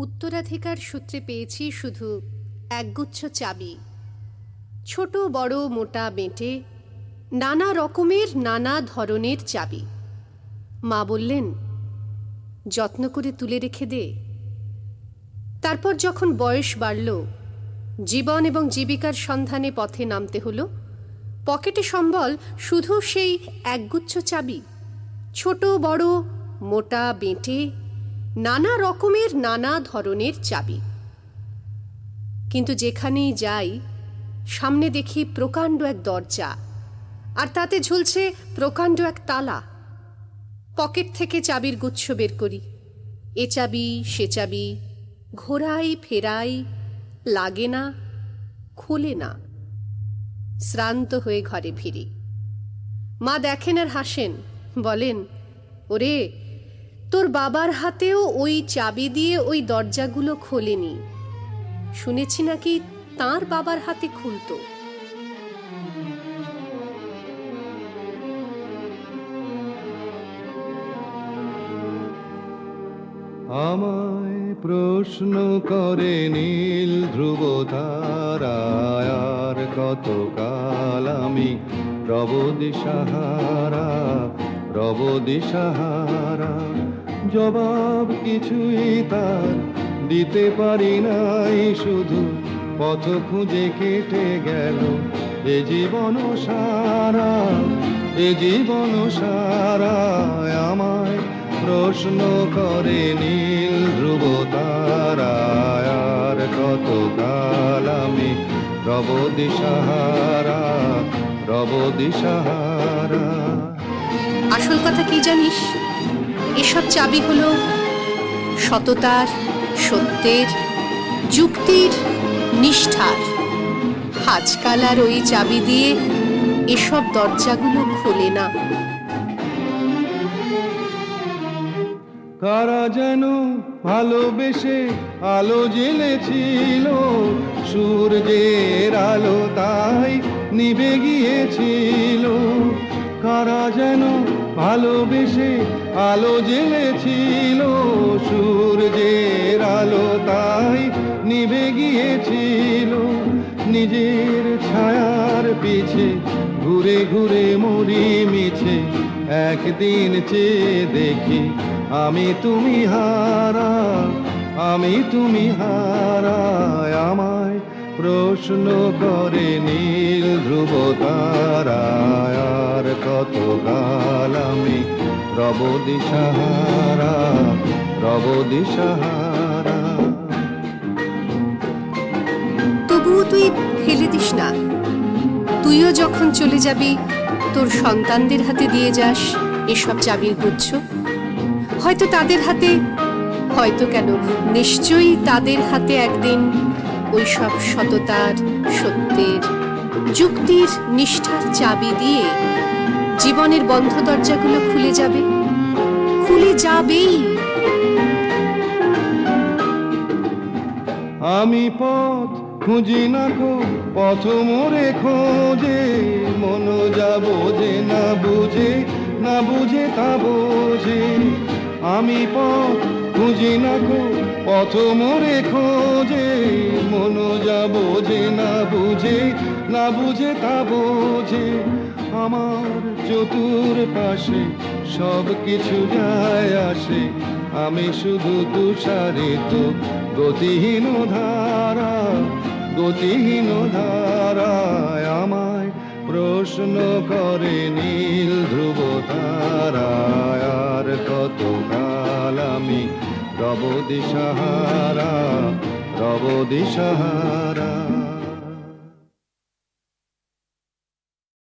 উত্তরাধিকার সূত্রে পেয়েছি শুধু একগুচ্ছ চাবি, ছোট বড় মোটা বেঁটে, নানা রকমের নানা ধরনের চাবি। মা বললেন, যত্ন করে তুলে রেখে দে। তারপর যখন বয়স বাড়ল, জীবন এবং জীবিকার সন্ধানে পথে নামতে হলো, পকেটে সম্বল শুধু সেই একগুচ্ছ চাবি, ছোট বড় মোটা বেঁটে, নানা রকমের নানা ধরনের চাবি। কিন্তু যেখানেই যাই সামনে দেখি প্রকাণ্ড এক দরজা, আর তাতে ঝুলছে প্রকাণ্ড এক তালা। পকেট থেকে চাবির গুচ্ছ বের করি, এ চাবি সে চাবি, ঘোরাই ফেরাই, লাগে না, খোলে না। শ্রান্ত হয়ে ঘরে ফিরি। মা দেখেন আর হাসেন, বলেন, ওরে, তোর বাবার হাতেও ওই চাবি দিয়ে ওই দরজাগুলো খোলেনি, শুনেছি নাকি তাঁর বাবার হাতে খুলতো। আমায় প্রশ্ন করে নীল ধ্রুব তারায়, আর কতকাল আমি রব দিশাহারা, রব দিশাহারা। জবাব কিছুই তার দিতে পারি নাই, শুধু পথ খুঁজে কেটে গেল এ জীবন সারা, এ জীবন সারা। আমায় প্রশ্ন করে নীল ধ্রুব তারায়, আর কতকাল আমি রব দিশাহারা, রব দিশাহারা। আসল কথা কি জানিস? এসব চাবি হলো সততার, সত্যের, যুক্তির, নিষ্ঠার। আজকাল আর ওই চাবি দিয়ে এসব দরজাগুলো খোলে না। কারা যেন ভালোবেসে আলো জ্বেলেছিল, সূর্যের আলো তাই নিভে গিয়েছিল। কারা যেন ভালোবেসে আলো জ্বেলেছিল, সূর্যের আলো তাই নিভে গিয়েছিল। নিজের ছায়ার পিছে ঘুরে ঘুরে মরি মিছে, একদিন চেয়ে দেখি আমি তুমি হারা, আমি তুমি হারা। আমায় প্রশ্ন করে নীল ধ্রুব তারায়, আর কতকাল আমি রব দিশাহারা, রব দিশাহারা। তবুও তুই ফেলে দিস না। তুইও যখন চলে যাবি তোর সন্তানদের হাতে দিয়ে যাস এসব চাবির গুচ্ছ। হয়তো তাদের হাতে, হয়তো কেন, নিশ্চয়ই তাদের হাতে একদিন ওই সব সততার, সত্যের, যুক্তির, নিষ্ঠার চাবি দিয়ে জীবনের বন্ধ দরজাগুলো খুলে যাবে, খুলে যাবেই। আমি পথ খুঁজি না কো, পথ মোরে খোঁজে, মন যা বোঝে না বুঝে, না বুঝে তা বোঝে। আমি পথ খুঁজি না কো, পথ মোরে খোঁজে, মন যা বোঝে না বুঝে, না বুঝে তা বোঝে। আমার চতুর পাশে সব কিছু যায় আসে, আমি শুধু তুষারিত গতিহীন ধারা, গতিহীন ধারায়। আমায় প্রশ্ন করে নীল ধ্রুব তারায়, আর কতকাল আমি রব দিশাহারা, রব দিশাহারা।